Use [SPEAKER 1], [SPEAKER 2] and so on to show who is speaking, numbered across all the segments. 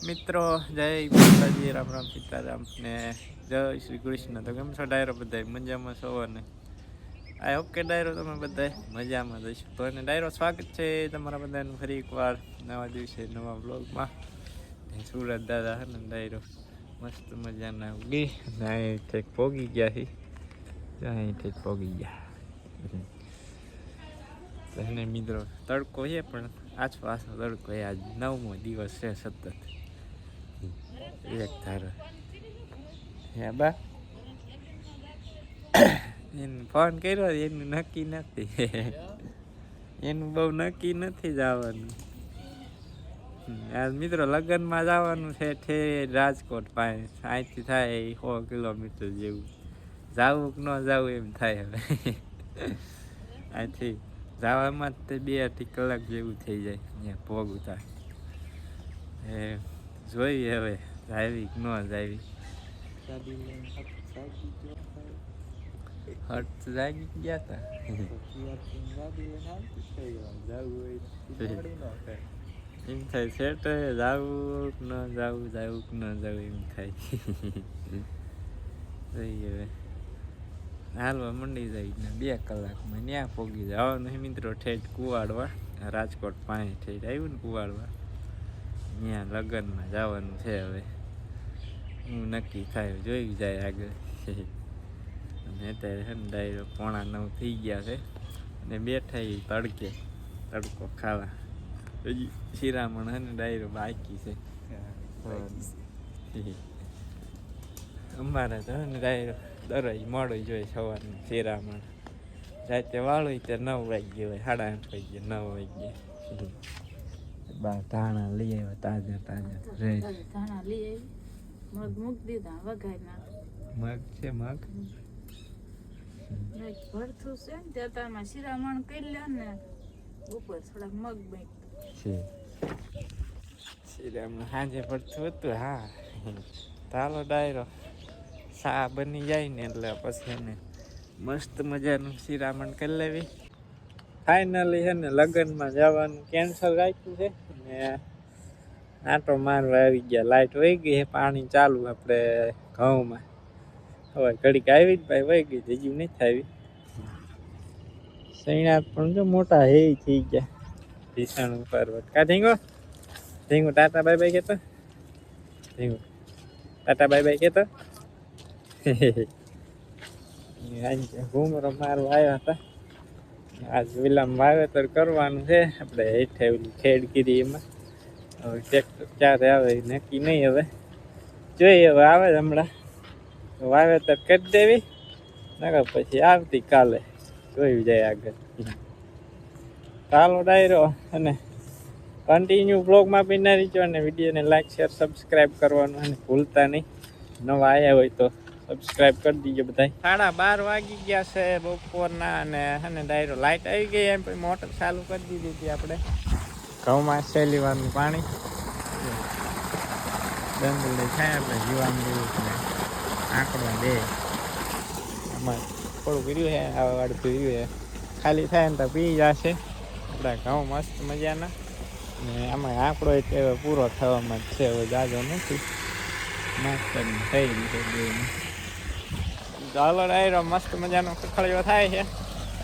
[SPEAKER 1] મિત્રો, જય માતાજી, રામ રામ સીતારામ ને જય શ્રી કૃષ્ણ. તો કેમ છો ડાયરો બધા? મજામાં છો ને? આઈ હોપ કે ડાયરો તમે બધા મજામાં જશો. તો અને ડાયરો સ્વાગત છે તમારા બધાનું ફરી એકવાર નવા દિવસે નવા બ્લોગમાં. સુરત દાદા હે ને ડાયરો મસ્ત મજાના ઉગી અને અહીં ઠેક પોગી ગયા છે. અહીં ઠેક પોગી ગયા અને મિત્રો તડકો છે પણ આછો આછો તડકો એ આજ 9મો દિવસ છે સતત એક ધારો. હે બા એને ફોન કર્યો એનું નક્કી નથી. એનું બહુ નક્કી નથી જવાનું. આજ મિત્રો લગ્નમાં જવાનું છે ઠે રાજકોટ પાસે. અહીંથી થાય 100 કિલોમીટર જેવું. જવું કે ન જવું એમ થાય હવે. અહીંથી જવામાં જ 2-2.5 કલાક જેવું થઈ જાય અહીંયા ભોગું થાય. જોઈએ હવે જાવી કે ન જાવી. હટ જાગી ગયા હતા. એમ થાય સેટ જાવું કે ન જાવું, જાવું કે ન જાવું એમ થાય. જોઈએ હવે હાલવા મંડી જાય ને 2 કલાકમાં ત્યાં પોગી જાય. હવે મિત્રો ઠેઠ કુવાડવા રાજકોટ પાસે ઠેઠ આવ્યું ને કુવાડવા ત્યાં લગ્નમાં જવાનું છે. હવે હું નક્કી થાય જોઈ જાય આગળ. અને અત્યારે છે ને ડાયરો 8:45 થઈ ગયા છે અને બેઠા તડકે તડકો ખાવા. હજી શિરામણ છે ને ડાયરો બાકી છે. અમારે તો ને ડાયરો દરરોજ મોડો જોઈએ સવારનું શિરામણ. રાતે વાળું ત્યારે 9 વાગ્યે હોય, 8:30 વાગ્યે 9 વાગ્યે. બા ધાણા લઈ આવ્યા તાજા તાજા
[SPEAKER 2] ધાણા લઈ આવી, મગ મૂકી દીધા વઘારી નાખ.
[SPEAKER 1] મગ છે મગ
[SPEAKER 2] ભરથું છે ને ત્યાં તારમાં શિરામણ કરી લે ને ઉપર થોડાક મગ બાકી
[SPEAKER 1] છે. શિરામણ સાંજે ભરથું હતું. હા ચાલો ડાયરો સા બની જાય ને એટલે પછી એને મસ્ત મજાનું શિરામણ કરી લેવી. ફાઇનલી છે ને લગ્નમાં જવાનું કેન્સલ રાખ્યું છે ને આટો મારવા આવી ગયા. લાઈટ વહી ગઈ છે, પાણી ચાલુ આપણે ઘઉંમાં. હવે ઘડીક આવી જ ભાઈ વહી ગઈ, હજી નથી આવી. સૈણા પણ જો મોટા હે થઈ ગયા. ભીષણ પર્વત કા ધીંગો ધીંગો ટાટા બાય બાય કેતો. ધીંગો ટાટા બાય બાય કેતો. ઘૂમરો મારવા આવ્યા હતા. આજ વિલામ વાવેતર કરવાનું છે આપણે હેઠે ખેડગીરી એમાં. હવે ટ્રેક્ટર ક્યારે આવે નક્કી નહીં. હવે જોઈએ હવે આવે હમણાં વાવેતર કરી દેવી નકર પછી આવતીકાલે જોઈ જાય આગળ. ચાલો ડાયરો અને કન્ટિન્યુ બ્લોગમાં બિના રહીજો અને વિડીયોને લાઈક શેર સબસ્ક્રાઈબ કરવાનું અને ભૂલતા નહીં. નવા આવ્યા હોય તો સબસ્ક્રાઈબ કરી દીજો બધા. 12:30 વાગી ગયા છે બપોરના અને હે ડાયરો લાઈટ આવી ગઈ. એમ પછી મોટર ચાલુ કરી દીધી હતી આપણે. ઘઉંમાં શેલીવાનું પાણી ડંગળી થાય આપણે જીવાનું જેવું આંકડો દે. આમાં થોડું કર્યું છે આ વાળું કર્યું છે. ખાલી થાય ને તો પી જશે આપણા ઘઉં મસ્ત મજાના. ને આમાં આંકડો એટલે પૂરો થવામાં જ છે. હવે જાજો નથી મસ્ત થઈ ગયું. ચાલો ડાયરો મસ્ત મજાનો કખળિયો થાય છે.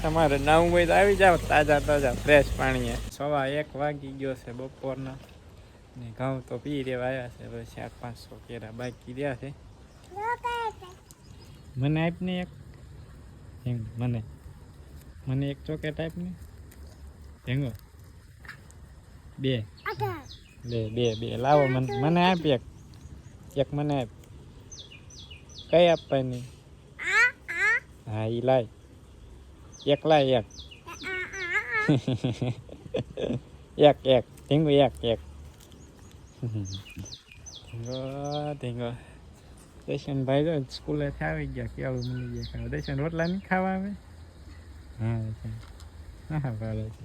[SPEAKER 1] તમારે નવું હોય તો આવી જાઓ તાજા તાજા ફ્રેશ પાણીએ. 1:15 વાગી ગયો છે બપોરના ને ઘઉં તો પી રેવા આવ્યા છે. હવે 400-500 કેરા બાકી રહ્યા છે. મને આપને એક મને એક ચોકેટ આપને ભેંગો. 2 બે લાવો મને આપ એક મને આપ. કઈ આપવાની? હા ઈ લાય એક લાય એક ધીંગો એક ધીંગો. દર્શન ભાઈ જો સ્કૂલે આવી ગયા. કેળું મળી ગયા ખાવા. દર્શન રોટલા નહીં ખાવા આવે? હા ભાવે છે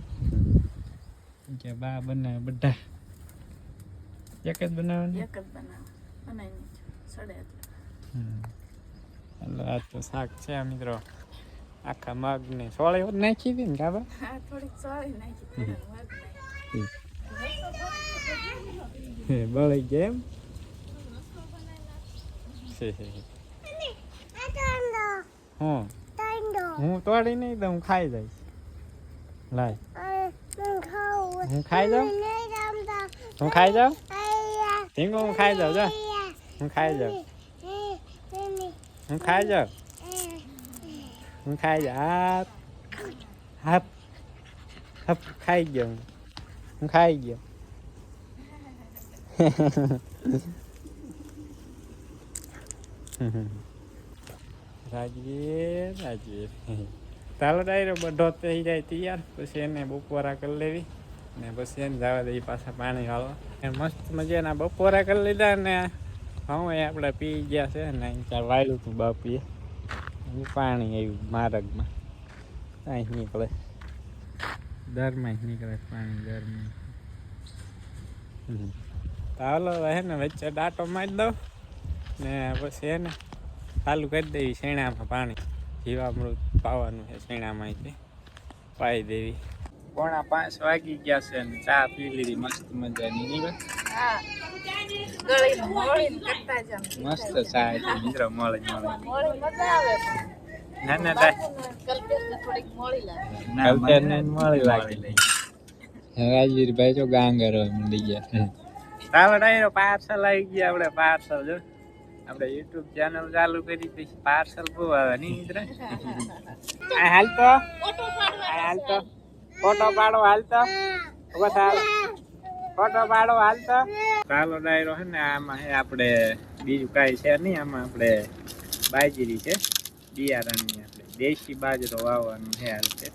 [SPEAKER 1] કે બા બનાવે બધા એક જ બનાવવાનું. આ તો શાક છે મિત્રો. આખા મગ ને સોળી નાખી હતી ને કાબા. બળી ગયા એમ હું હું તોડી નહીં દઉં હું ખાઈ જઈશ લાય હું ખાઈ જાઉં હું ખાઈ જાઉં ઢીંગો હું ખાઈ જાઉં જા હું ખાઈ જાઉં હું ખાઈ જાઉં હું ખાઈ જાઉં હાથ હાથ હપ ખાઈ ગયો હું ખાઈ ગયો રાજીવ ચાલો ડાયરો બધો થઈ જાય તૈયાર પછી એને બપોરા કરી લેવી ને પછી એને જવા દઈએ પાછા પાણી વાળવા મસ્ત મજાના બપોરા કરી લીધા ને હવે આપણે પી ગયા છે ને ચાર વાયલું હતું બાપીએ પાણી આવ્યું માર્ગમાં અહીં નીકળે દરમાં નીકળે પાણી દરમાં ચાલો હે ને વચ્ચે ડાટો મારી દઉં ને પછી એને ચાલુ કરી દેવી શેણામાં પાણી જીવામૃત પાવાનું છે શેણામાં પાઈ દેવી 4:45 વાગી ગયા છે ને ચા પી લીધી મસ્ત મજાની નહીં મસ્ત ચા હતી મિત્રો મળે ના ના મળી લાગી રાજવીરભાઈ જો ગાંગર મળી ગયા ચાલો ડાયરો પાર્સલ આવી ગયા આપણે પાર્સલ જો આપણે યુટ્યુબ ચેનલ ચાલુ કરી પછી પાર્સલ બહુ આવે નહીં મિત્ર હાલતો હાલતો ફોટો પાડો હાલતો બસ હાલ ફોટો પાડો હાલતો ચાલો ડાયરો હે ને આમાં હે આપણે બીજું કાંઈ છે નહીં આમાં આપણે બાજરી છે બિયારણની આપણે દેશી બાજરો વાવવાનું છે હાલ છે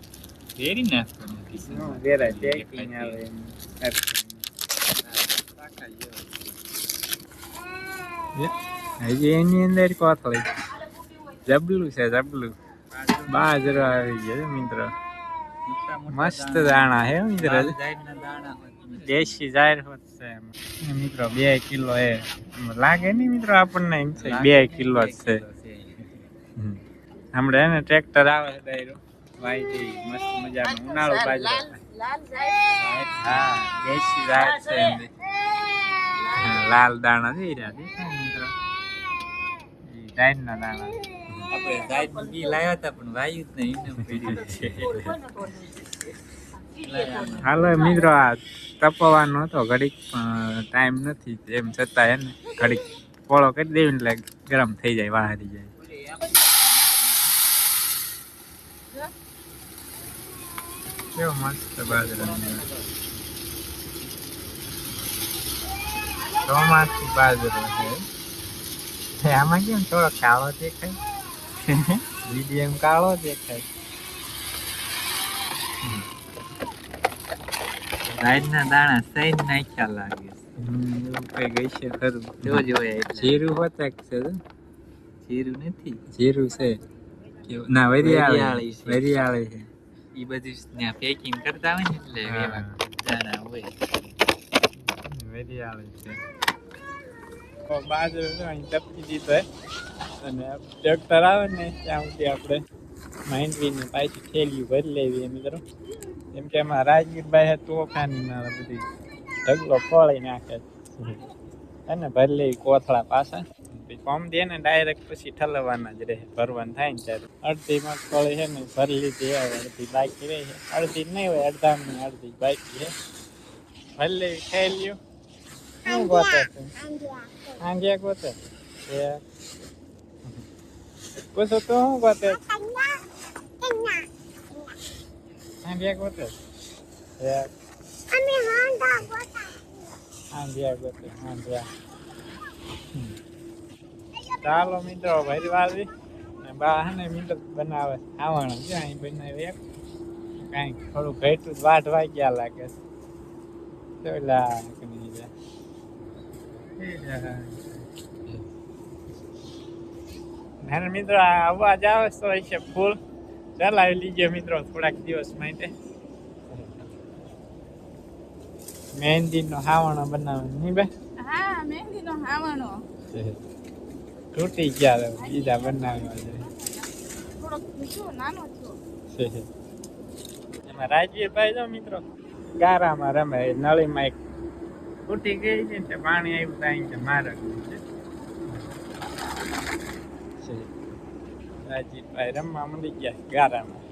[SPEAKER 1] વેરી નાખવાનું વેરાય પેકિંગ આવે હજી એની અંદર કોથળી જબલું છે જબલું બાજરો આવી ગયો મિત્રો મસ્ત દાણા હે મિત્ર દેશી જાહેર હોત છે મિત્રો 2 કિલો એ લાગે નહીં મિત્રો આપણને એમ છે 2 કિલો જ છે હમણાં એને ટ્રેક્ટર આવે છે ડાયરો વાઈ જઈ મસ્ત મજાનો ઉનાળો બાજરો હા દેશી જાહેર છે લાલ દાણા જઈ રહ્યા દેખાય મિત્રો જાહેરના દાણા આપણે જાહેર બી લાવ્યા હતા પણ વાયુ જ નહીં હાલો મિત્રો આ તપવાનો હતો ઘડીક ટાઈમ નથી એમ છતાં એને ઘડીક પોળો કરી દેવી એટલે ગરમ થઈ જાય વાહરી જાય કેવો મસ્ત બાજરો ચોમાસું બાજરો છે આમાં કેમ થોડો કાળો દેખાય મીડિયમ કાળો દેખાય રાઈડના દાણા સૈન નાખ્યા લાગે એવું કઈ ગઈ છે ખરું જો જીરું હોતા છે જીરું નથી જીરું છે ના વરિયાળી વરિયાળી છે એ બધું ત્યાં પેકિંગ કરતા હોય ને એટલે એવા દાણા હોય વરિયાળી છે બાજરો અહીં ટપકી દીધો અને ટ્રેક્ટર આવે ને ત્યાં સુધી આપણે માંડવીને પાછી થેલીઓ ભરી લેવી મિત્રો કેમ કે એમાં રાજવીરભાઈ તોફાની મારે બધી ઢગલો ફોળી નાખે અને ભરી લેવી કોથળા પાછા કોમ દે ને ડાયરેક્ટ પછી ઠલવવાના જ રહે ભરવાનું થાય ને ત્યારે અડધી મગફળી છે ને ભરી લીધી આવે અડધી બાકી રહી છે અડધી નહીં હોય અડધાની અડધી બાકી છે ભરી લેવી થેલીઓ શું ગોતે છે આંગિયા ગોતે પૂછો તો શું ગોતે આંગિયા ગોતે આંગિયા ગોતે આંગિયા ચાલો મિત્રો ભરી વાળવી ને બા હે ને મીટર બનાવે આવવાનું છે અહીં બનાવી એક કાંઈક થોડું ઘેટું વાટ વાગ્યા લાગે છે નાના મિત્રો આ અવાજ આવે તો છે ફૂલ ચલાવી લીજો મિત્રો થોડાક દિવસ માટે મહેંદીનો હાવણો બનાવવાનો નહીં બે
[SPEAKER 2] હા મહેંદીનો હાવણો
[SPEAKER 1] તૂટી ગયા બીજા બનાવવા છે
[SPEAKER 2] થોડોક શું નાનો છો
[SPEAKER 1] એમાં રાજવીરભાઈ જો મિત્રો ગારામાં રમે નળીમાં એક ફૂટી ગઈ છે ને પાણી આવ્યું ત્યાં કે મારે રાજીભાઈ રમવા મળી ગયા ગારામાં.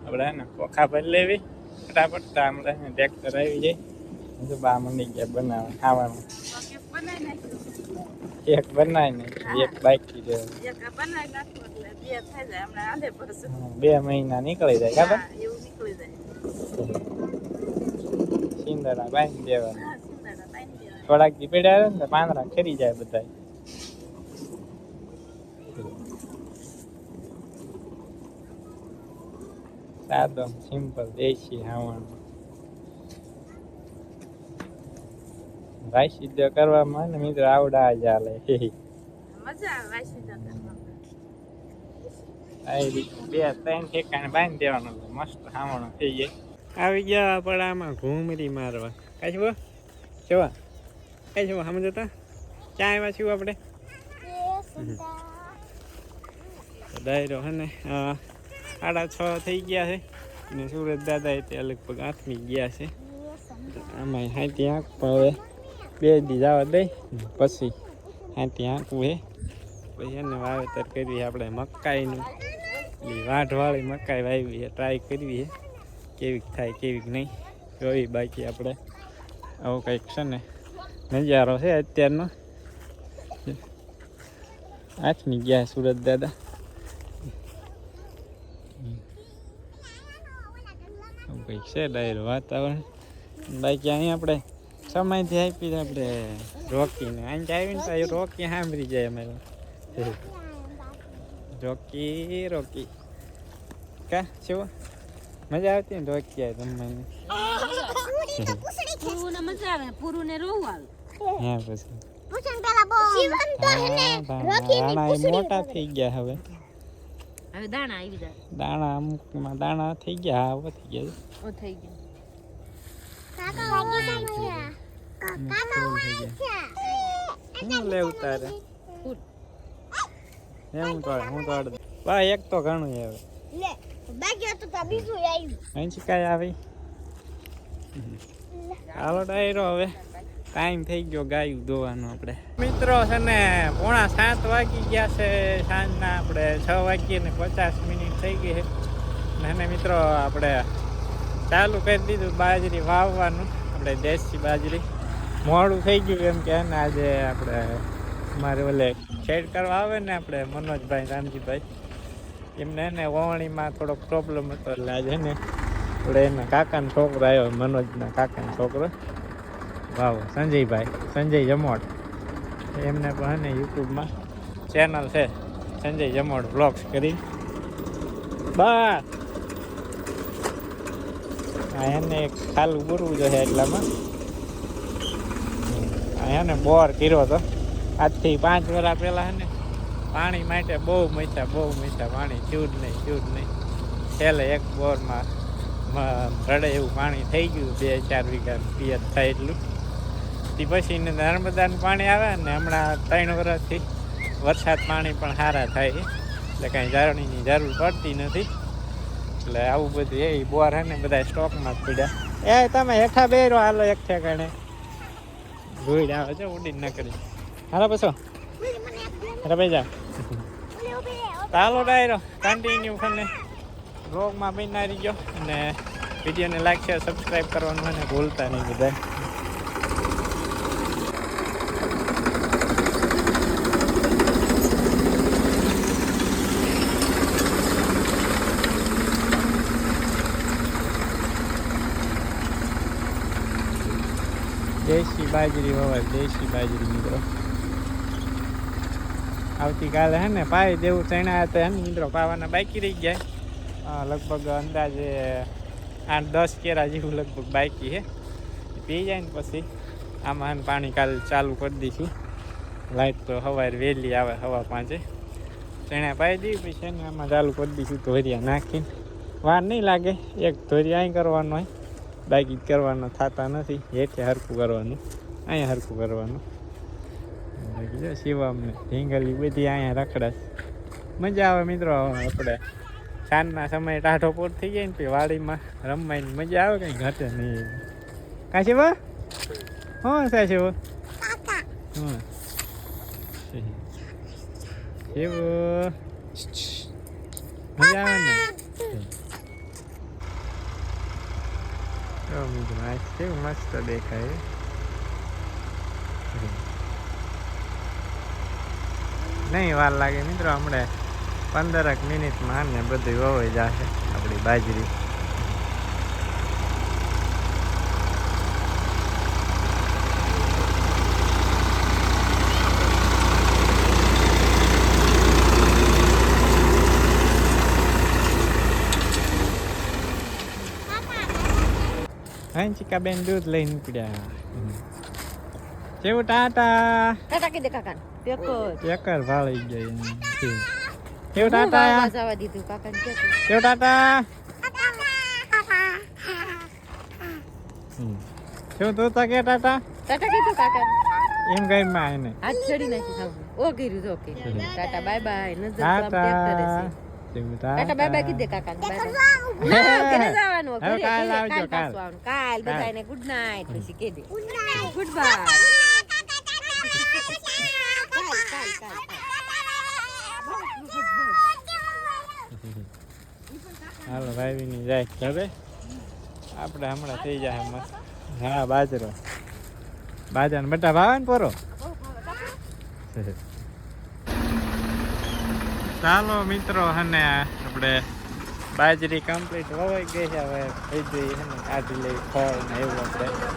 [SPEAKER 1] આપણે એને પોખા ભરી લેવી ફટાફટ. તો આપણે ટ્રેક્ટર આવી જાય તો બા મળી ગયા બનાવવા ખાવાનું. એક બનાવી નાખ્યું, એક બાકી છે. 2 મહિના નીકળી જાય ખબર. સિંદરા બાંધી દેવાના. થોડાક દી પડ્યા ને પાંદડા ખરી જાય બધા. સાદો સિમ્પલ દેશી ખાવાનું. ભાઈ સીધો કરવામાં ને મિત્રો આવડા જ હાલે. આવી 2-3 ઠેકાણે બાંધી દેવાનું, મસ્ત ખાવાનું થઈ જાય. આવી ગયા આપણે આમાં ઘૂમરી મારવા. કાંઈ છો કેવા કઈ છો સમજો તો ક્યાં આવ્યા છીએ આપણે? ડાયરો હે ને 6:30 થઈ ગયા છે ને સુરત દાદા ત્યાં લગભગ 8મી ગયા છે. આમાં હાથી આંકવા હવે 2 દી જવા દઈ પછી હાથી આંકવું હે. પછી એને વાવેતર કરવી આપણે મકાઈનું. વાઢવાળી મકાઈ વાવી છે, ટ્રાય કરવી છે કેવીક થાય કેવીક નહીં જોઈ. બાકી આપણે આવું કંઈક છે ને નજારો છે અત્યારનો. 8મી ગયા સુરત દાદા. કંઈક છે ડાયરો વાતાવરણ. બાકી અહીં આપણે સમયથી આપી આપણે રોકીને અહીં આવીને તો રોકી સાંભળી જાય અમારે. રોકી રોકી કા શું મજા આવતી ને રોકી આવે રમવાની. હા પછી મોટા થઈ ગયા હવે. દાણા અમુકમાં દાણા થઈ ગયા. હા થઈ ગયા. લેવું તારે હું તો ભાઈ એક તો ઘણું હવે. અહીં કઈ આવી હાલો ડાયરો. હવે ટાઈમ થઈ ગયો ગાયું દોવાનો. આપણે મિત્રો છે ને 6:45 વાગી ગયા છે સાંજના. આપણે 6:50 થઈ ગઈ છે. અને મિત્રો આપણે ચાલુ કરી દીધું બાજરી વાવવાનું. આપણે દેશી બાજરી મોડું થઈ ગયું એમ કે ને આજે આપણે અમારે ઓલે ખેડ કરવા આવે ને આપણે મનોજભાઈ રામજીભાઈ એમને ને વવણીમાં થોડોક પ્રોબ્લેમ હતો. એટલે આજે ને આપણે એના કાકાનો છોકરો આવ્યો, મનોજના કાકાનો છોકરો વાવ સંજય જમોડ. એમને પણ ને યુટ્યુબમાં ચેનલ છે સંજય જમોડ વ્લોગ્સ કરી. બસ એને એક ખાલું પૂરવું જોઈએ એટલામાં. એને બોર કર્યો હતો આજથી 5 વર્ષ પહેલાં. હે ને પાણી માટે બહુ મીઠા પાણી થયું જ નહીં. છેલ્લે એક બોરમાં રડે એવું પાણી થઈ ગયું. 2-4 વીઘા પિયત થાય એટલું. તે પછી નર્મદાનું પાણી આવે ને હમણાં 3 વર્ષથી વરસાદ પાણી પણ સારા થાય છે. એટલે કાંઈ જાળવણીની જરૂર પડતી નથી. એટલે આવું બધું એ બોર હે ને બધા સ્ટોકમાં જ પડ્યા. એ તમે હેઠા બેરો હાલો એક ઠેકાણે. ધોઈ આવે છે ઉડીને ના કરી. હાલો પછો અરે ભાઈ જા ચાલો ડાયરો કન્ટિન્યુ ખને બ્લોગમાં બનાવી ગયો. અને વિડીયોને લાઈક શેર સબસ્ક્રાઈબ કરવાનું અને ભૂલતા નહીં બધા. દેશી બાજરી વવાય, દેશી બાજરી મિત્રો. આવતીકાલે હે ને પાઈ દેવું ચણા હતા હે ને મિત્રો પાવાના બાકી રહી ગયા. લગભગ અંદાજે 8-10 કેરા જેવું લગભગ બાકી છે. પી જાય ને પછી આમાં પાણી કાલે ચાલુ કરી દઈશું. લાઈટ તો સવારે વહેલી આવે 5:15. ચણા પાઈ દઈએ પછી ને આમાં ચાલુ કરી દઈશું ધોરિયા નાખીને. વાર નહીં લાગે. એક ધોરિયા અહીં કરવાનો હોય, બાકી કરવાનો થતા નથી. હેઠે હરખું કરવાનું, અહીંયા હરખું કરવાનું. બાકી શિવામને ઢીંગલી બધી અહીંયા રખડાશ. મજા આવે મિત્રો. આપણે સાંજના સમયે ટાઢો પોટ થઈ જાય ને પછી વાડીમાં રમવાની મજા આવે. કંઈ ઘટે નહીં. કાંઈ શિવા શું છે શિવું શું શિવું મજા આવે ને મિત્રો આ કેવું મસ્ત દેખાય નહીં વાર લાગે મિત્રો હમણાં 15 મિનિટમાં ને બધું વવાઈ જશે આપણી બાજરી હંચિકા બેન દૂધ લઈને નીકળ્યા કેવું ટાટા
[SPEAKER 3] ટાટા કીધે કાકા
[SPEAKER 1] ચક્કર ભાળી ગઈ કેવું ટાટા
[SPEAKER 3] જવા દીધું કાકા
[SPEAKER 1] કેવું ટાટા શું તું તો કે ટાટા
[SPEAKER 3] ટાટા કીધું કાકા
[SPEAKER 1] એમ ગઈ માં એને
[SPEAKER 3] હાથ ચડી નાખી સાવ ઓ કર્યું જો કે ટાટા બાય બાય નજર તો આમ દેખ કરે છે ટાટા બાય બાય કીધે કાકા બાય બાય ઘરે જવાનું ઘરે કાલ આવજો કાલ બધાને ગુડ નાઈટ પછી કહી દે ગુડ બાય
[SPEAKER 1] હાલો ભાઈ ની જાય હવે આપણે હમણાં થઈ જાય મસ્ત હા બાજરાને બટા ભાવે ને પોરો ચાલો મિત્રો અને આપણે બાજરી કમ્પ્લીટ વવાઈ ગઈ છે હવે થઈ જઈ કાઢી લઈ ફળ ને એવું આપણે